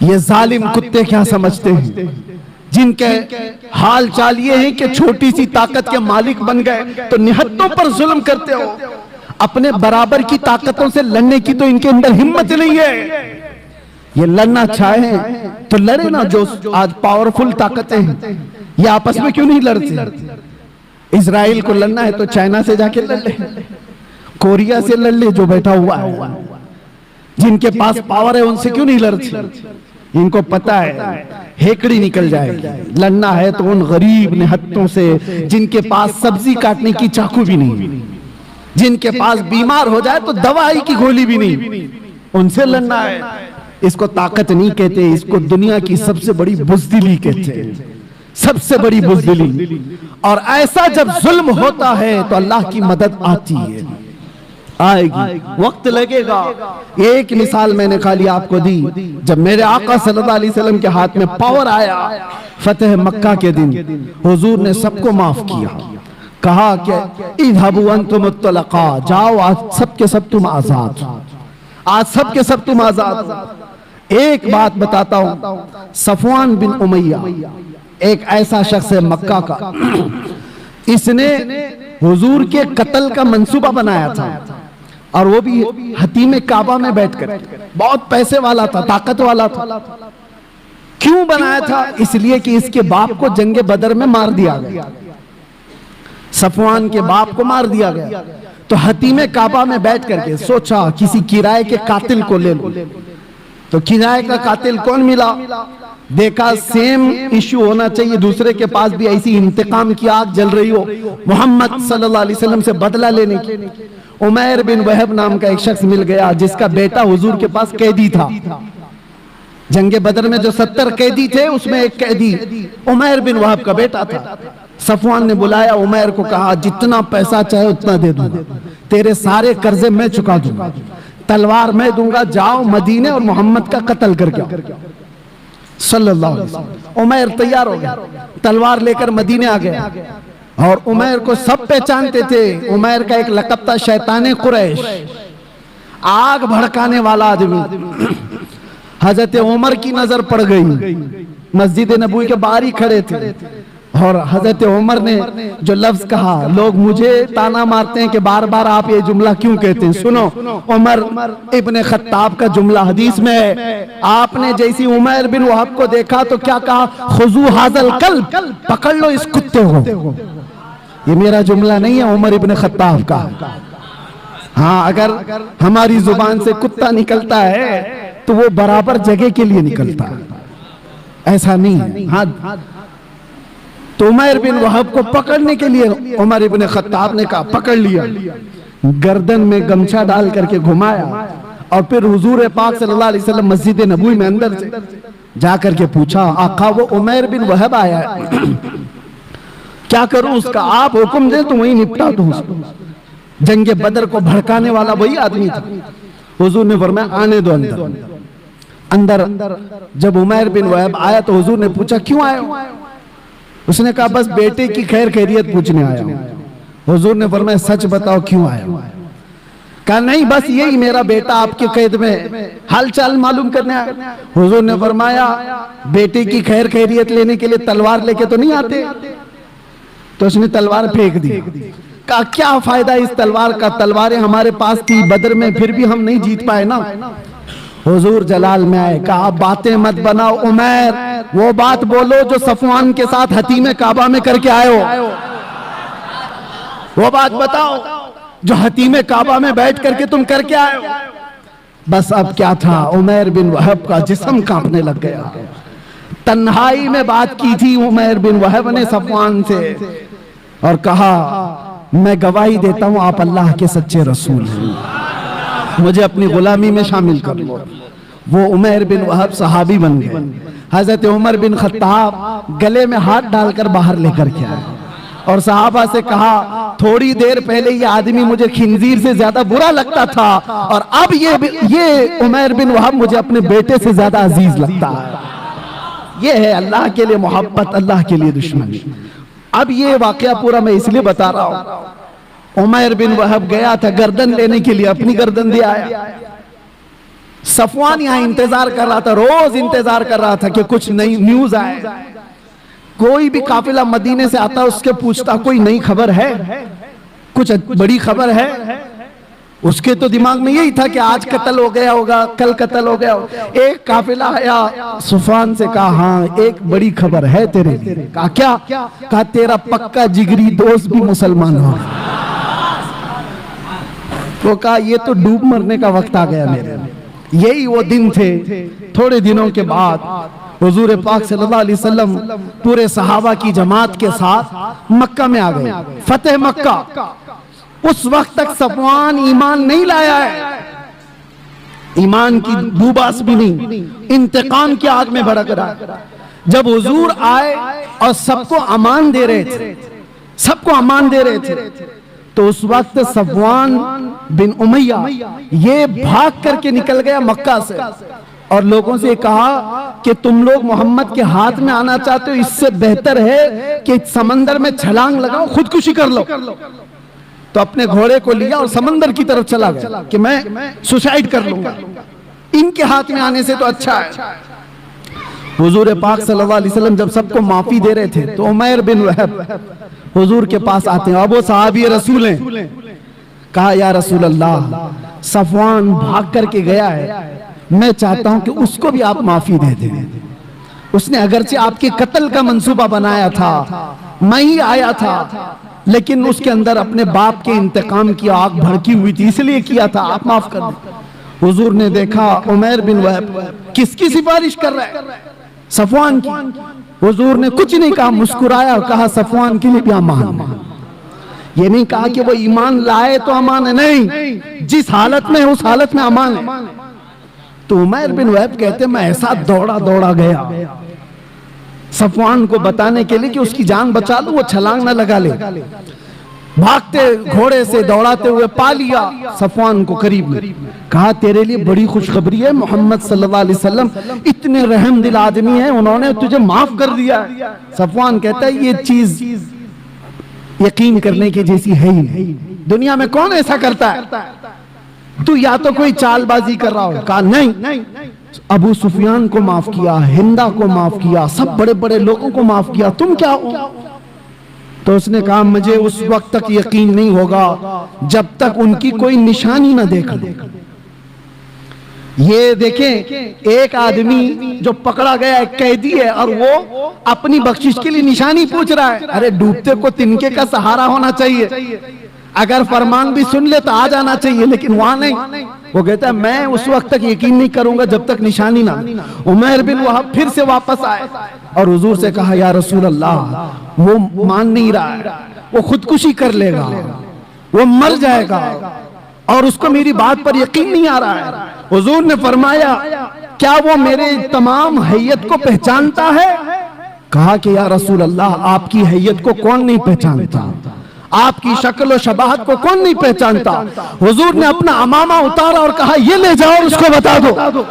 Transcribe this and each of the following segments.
ये जालिम कुत्ते क्या समझते हैं, जिनके हाल चाल ये है कि छोटी सी ताकत के मालिक बन गए तो निहत्तों पर जुल्म करते हो। अपने बराबर की ताकतों से लड़ने की तो इनके अंदर हिम्मत नहीं है। ये लड़ना चाहे तो लड़े ना, जो आज पावरफुल ताकतें हैं ये आपस में क्यों नहीं लड़ती? इजराइल को लड़ना है तो चाइना से जाके लड़ ले, कोरिया से लड़ ले जो बैठा हुआ है। जिनके पास पावर है उनसे क्यों नहीं लड़ती? इनको पता है हेकड़ी निकल जाएगी। लड़ना है तो उन गरीब निहत्तों से जिनके पास सब्जी काटने की चाकू भी नहीं, जिनके पास बीमार हो जाए तो दवाई की गोली भी नहीं, उनसे लड़ना है। इसको ताकत नहीं कहते, इसको दुनिया की सबसे बड़ी बुज़दिली कहते हैं, सबसे बड़ी बुज़दिली। और ऐसा जब जुल्म होता है तो अल्लाह की मदद आती है, आएगी, वक्त लगेगा। एक मिसाल मैंने खाली आपको दी, जब मेरे आका सल्लल्लाहु अलैहि वसल्लम के हाथ में पावर आया फतेह मक्का के दिन, हुजूर ने सबको माफ किया, कहा कि इज़हबू अंतुम तुलक़ा, जाओ आज सब के सब तुम आजाद, आज सब के सब तुम आजाद। एक बात बताता हूं, सफवान बिन उमैया एक ऐसा शख्स है मक्का का, इसने हुजूर के कत्ल का मंसूबा बनाया था, और वो भी हतीम काबा में बैठकर। बहुत पैसे वाला था, ताकत वाला था। क्यों बनाया था? इसलिए कि इसके बाप को जंगे बदर में मार दिया गया, सफवान के बाप को मार दिया गया। तो हतीम काबा में बैठ करके सोचा किसी किराए के कातिल को ले लो। तो किराए का कातिल कौन मिला? देखा सेम इश्यू होना चाहिए, दूसरे के पास भी ऐसी इंतकाम की आग जल रही हो, मोहम्मद सल्लल्लाहु अलैहि वसल्लम से बदला लेने की। उमैर बिन वहब नाम का एक शख्स मिल गया, जिसका बेटा हुजूर के पास कैदी था। जंगे बदर में जो 70 कैदी थे उसमें एक कैदी उमैर बिन वहब का बेटा था। सफवान ने बुलाया उमैर को, कहा जितना पैसा चाहे उतना दे दूंगा, तेरे सारे कर्जे मैं चुका दूंगा, तलवार मैं दूंगा, जाओ मदीने और मोहम्मद का कत्ल करके आओ सल्लल्लाहु अलैहि वसल्लम। उमैर तैयार हो गया, तलवार लेकर मदीने आ गया। और उमैर को सब पहचानते थे। उमैर का एक लक़ब था शैताने कुरैश, आग भड़काने वाला आदमी। हजरत उमर की नजर पड़ गई, मस्जिद नबवी के बाहर ही खड़े थे, और हजरत उमर ने जो लफ्ज कहा, लोग मुझे ताना मारते हैं कि बार बार आप ये जुमला क्यों कहते हैं। सुनो, उमर इब्ने खत्ताब का जुमला हदीस में है, आपने जैसी उमैर बिन वहब को देखा तो क्या कहा, खुजू हाजल कल्ब, पकड़ लो इस कुत्ते को। ये मेरा जुमला नहीं है, उमर इब्ने खत्ताब का। हाँ, अगर हमारी जुबान से कुत्ता निकलता है तो वो बराबर जगह के लिए निकलता है, ऐसा नहीं है। हाँ, तो उमैर बिन वहब को पकड़ने के लिए उमर इब्ने खत्ताब ने कहा, पकड़ लिया, गर्दन में गमछा डाल करके घुमाया, और फिर हुजूर पाक सल्लल्लाहु अलैहि वसल्लम मस्जिद नबवी में अंदर से जाकर के पूछा, आका वो उमैर बिन वहब आया है, क्या करूं उसका? आप हुक्म दे तो वही निपटा दूं उसको। जंगे बदर को भड़काने वाला वही आदमी था। हुजूर ने फरमाया आने दो अंदर। अंदर जब उमैर बिन वहब आया तो हुजूर ने पूछा, क्यों आए हो? उसने कहा, बस बेटे की खैर खैरियत पूछने आया हूं। हुजूर ने फरमाया, सच बताओ क्यों आए हो? कहा, नहीं बस यही, मेरा बेटा आपके कैद में, हालचाल मालूम करने आया। हुजूर ने फरमाया, बेटे की खैर खैरियत लेने के लिए तलवार लेके तो नहीं आते? तो उसने तलवार फेंक दी। कहा, क्या फायदा इस तलवार का, तलवारें हमारे पास थी बदर में, फिर भी हम नहीं जीत पाए ना। हुजूर जलाल में आए, कहा, बातें मत बनाओ उमैर, वो बात बोलो जो सफवान के साथ हतीम काबा में करके आए हो। वो बात बताओ जो हतीम काबा में बैठ करके तुम करके आए हो। बस अब क्या था, उमैर बिन वहब का जिस्म कांपने लग गया। तन्हाई में बात की थी उमैर बिन वहब ने सफवान से, और कहा, मैं गवाही देता हूं आप अल्लाह के सच्चे रसूल हैं, मुझे अपनी गुलामी में शामिल कर लो। वो उमैर बिन वहब सहाबी बन गए। हजरत उमर बिन खत्ताब गले में हाथ डालकर बाहर लेकर के आए, और सहाबा से कहा, थोड़ी देर पहले ये आदमी मुझे खिंजीर से ज्यादा बुरा लगता था, और अब ये उमैर बिन वहब मुझे अपने बेटे से ज्यादा अजीज लगता है। ये है अल्लाह के लिए मोहब्बत, अल्लाह के लिए दुश्मनी। अब ये वाकया पूरा मैं इसलिए बता रहा हूं, उमैर बिन वहब गया था गर्दन लेने के लिए, अपनी गर्दन दे आया। सफवान यहाँ इंतजार कर रहा था, रोज इंतजार कर रहा था कि कुछ नई न्यूज आए। कोई भी काफिला मदीने से आता उसके पूछता कोई नई खबर है, कुछ बड़ी खबर है। उसके तो दिमाग में यही था कि आज कत्ल हो गया होगा, कल कत्ल हो गया होगा। एक काफिला आया, सफवान से कहा हाँ एक बड़ी खबर है तेरे लिए। कहा क्या? कहा तेरा पक्का जिगरी दोस्त भी मुसलमान हो। तो कहा ये तो डूब मरने का वक्त आ गया मेरे। यही वो दिन थे। थोड़े दिनों के बाद हुजूर पाक सल्लल्लाहु अलैहि वसल्लम पूरे सहाबा की जमात के साथ मक्का में आ गए, फतेह मक्का। उस वक्त तक सफवान ईमान नहीं लाया है, ईमान की बूबास भी नहीं, इंतकाम की आग में भड़क रहा। जब हुजूर आए और सबको अमान दे रहे थे, सबको अमान दे रहे थे, तो उस वक्त सफवान बिन उमैया ये भाग करके निकल गया मक्का से और लोगों से कहा कि तुम लोग मोहम्मद के हाथ में आना चाहते हो, इससे बेहतर है कि समंदर में छलांग लगाओ, खुदकुशी कर लो। तो अपने घोड़े को लिया और समंदर की तरफ चला गया कि मैं सुसाइड कर लूंगा, इनके हाथ में आने से तो अच्छा है। हुजूर पाक सल्लल्लाहु अलैहि वसल्लम जब सबको माफी दे रहे थे तो उमैर बिन वहब हुजूर के पास आते हैं, अब वो सहाबी रसूल हैं। कहा या रसूल अल्लाह, सफवान भाग करके गया है, मैं चाहता हूं कि उसको भी आप माफी दे दें। उसने अगरचे आपके कत्ल का मंसूबा बनाया था, मैं ही आया था, लेकिन उसके अंदर अपने बाप के इंतकाम की आग भड़की हुई थी, इसलिए किया था, आप माफ कर दें। हुजूर ने देखा उमैर बिन वहब किसकी सिफारिश कर रहा है? सफवान की। हुजूर ने कुछ नहीं कहा, मुस्कुराया और कहा सफवान के लिए भी अमान। ये नहीं कहा कि वो ईमान लाए तो अमान है, नहीं, जिस हालत में है उस हालत में अमान है। तो उमैर बिन वहब कहते मैं ऐसा दौड़ा दौड़ा गया सफवान को बताने के लिए कि उसकी जान बचा लो, वो छलांग ना लगा ले। भागते घोड़े से दौड़ाते हुए पा लिया सफवान को करीब में। कहा तेरे लिए बड़ी खुशखबरी है, मोहम्मद सल्लल्लाहु अलैहि वसल्लम इतने रहम दिल आदमी हैं, उन्होंने तुझे माफ कर दिया। सफवान कहता है ये चीज यकीन करने की जैसी है ही नहीं, दुनिया में कौन ऐसा करता है, तू या तो कोई चालबाजी कर रहा हो। कहा नहीं, अबू सुफियान को माफ किया, हिंदा को माफ किया, सब बड़े बड़े लोगों को माफ किया, तुम क्या हो? तो उसने कहा मुझे उस वक्त तक यकीन नहीं होगा जब तक उनकी कोई निशानी ना देख ले। ये देखें एक आदमी जो पकड़ा गया एक कैदी है और वो अपनी बख्शिश के लिए निशानी पूछ रहा है। अरे डूबते को तिनके का सहारा होना चाहिए, अगर फरमान भी सुन ले तो आ जाना चाहिए, लेकिन वहां नहीं। वो कहता है मैं उस वक्त तक यकीन नहीं करूंगा जब तक निशानी ना। उमैर बिन वहब फिर से वापस आए और हुजूर से कहा या रसूल अल्लाह वो मान नहीं रहा है, वो खुदकुशी कर लेगा, वो मर जाएगा और उसको मेरी बात पर यकीन नहीं आ रहा है। हुजूर ने फरमाया क्या वो मेरे तमाम हैयत को पहचानता है? कहा कि या रसूल अल्लाह आपकी हैयत को कौन नहीं पहचानता, आपकी शक्ल और शबाहत को कौन नहीं पहचानता। हुजूर ने अपना अमामा उतारा और कहा ये ले जाओ उसको बता दो।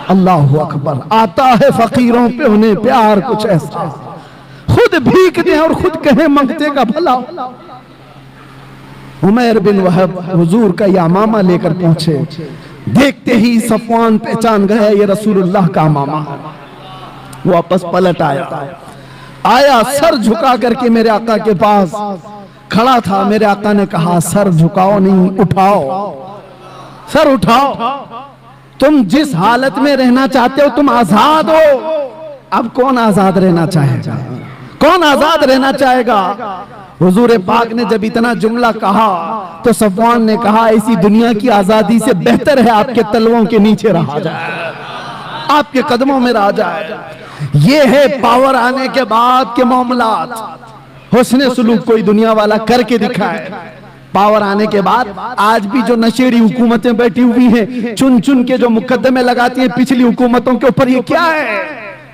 अल्लाह अकबर। आता है फकीरों पे उन्हें प्यार कुछ ऐसा, खुद भीख दे और खुद कहे मंगते का भला। उमैर बिन वहब हुजूर का यह अमामा लेकर पहुंचे, देखते ही सफवान पहचान गया ये रसूलुल्लाह का अमामा। वापस पलट आया सर झुका करके मेरे आका के पास खड़ा था। मेरे आका ने कहा सर झुकाओ नहीं, उठाओ, सर उठाओ, तुम जिस हालत में रहना चाहते हो तुम आजाद हो। अब कौन आजाद रहना चाहेगा, कौन आजाद रहना चाहेगा? हुजूर पाक ने जब इतना जुमला कहा तो सफवान ने कहा ऐसी दुनिया की आजादी से बेहतर है आपके तलवों के नीचे रहा जाए, आपके कदमों में रहा जाए। ये है पावर आने के बाद के मामलात। हुस्ने सुलूक कोई दुनिया वाला करके दिखाए। पावर आने के बाद आज भी जो नशेड़ी हुकूमतें बैठी हुई हैं, चुन चुन के जो मुकद्दमे लगाती हैं पिछली हुकूमतों के ऊपर, ये क्या है?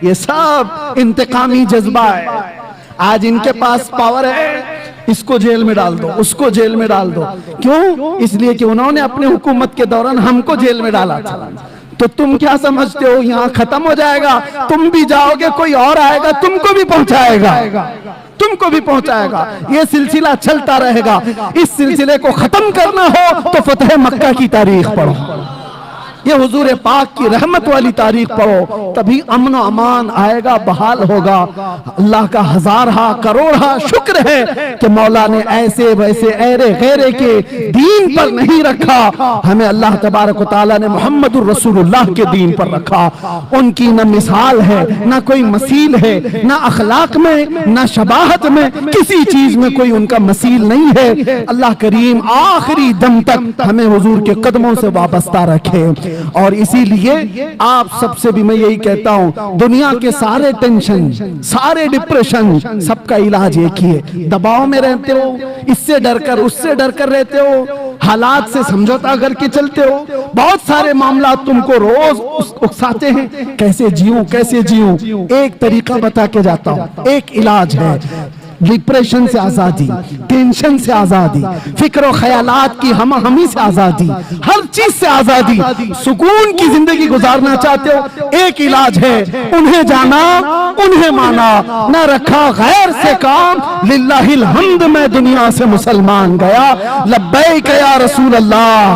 ये सब इंतकामी जज्बा है। आज इनके पास पावर है, इसको जेल में डाल दो, उसको जेल में डाल दो। क्यों? इसलिए कि उन्होंने अपने हुकूमत के दौरान हमको जेल में डाला था। तो तुम क्या समझते हो यहाँ खत्म हो जाएगा? तुम भी जाओगे, कोई और आएगा तुमको भी पहुंचाएगा, तुमको भी पहुंचाएगा। ये सिलसिला चलता रहेगा। इस सिलसिले को खत्म करना हो तो फतेह मक्का की तारीख पढ़ो, ये हुजूर पाक की रहमत वाली तारीख पढ़ो, तभी अमन व अमान आएगा, बहाल होगा। अल्लाह का हजारहा करोड़हा शुक्र है कि मौला ने ऐसे वैसे ऐरे गैरे के दीन पर नहीं रखा, हमें अल्लाह तबारक व तआला ने मुहम्मदुर रसूलुल्लाह के दीन पर रखा। उनकी न मिसाल है, न कोई मसील है, न अखलाक में, न शबाहत में, किसी चीज में कोई उनका मसील नहीं है। अल्लाह करीम आखिरी दम तक हमें हुजूर के कदमों से वाबस्ता रखे। और इसीलिए आप सबसे भी मैं यही कहता हूं, दुनिया के सारे टेंशन, सारे डिप्रेशन, सबका इलाज एक ही है। दबाव में रहते हो, इससे डरकर उससे डरकर रहते हो, हालात से समझौता करके चलते हो, बहुत सारे मामला तुमको रोज उकसाते हैं, कैसे जीऊं कैसे जीऊं। एक तरीका बता के जाता हूं, एक इलाज है, डिप्रेशन से आजादी, टेंशन से आजादी, फिक्र ख्यालात की हमी से आजादी, हर चीज से आजादी, सुकून की जिंदगी गुजारना चाहते हो, एक इलाज है, उन्हें जाना उन्हें माना, न रखा गैर से काम, लिल्लाहिल हम्द मैं दुनिया से मुसलमान गया, लब्बैक या रसूल अल्लाह।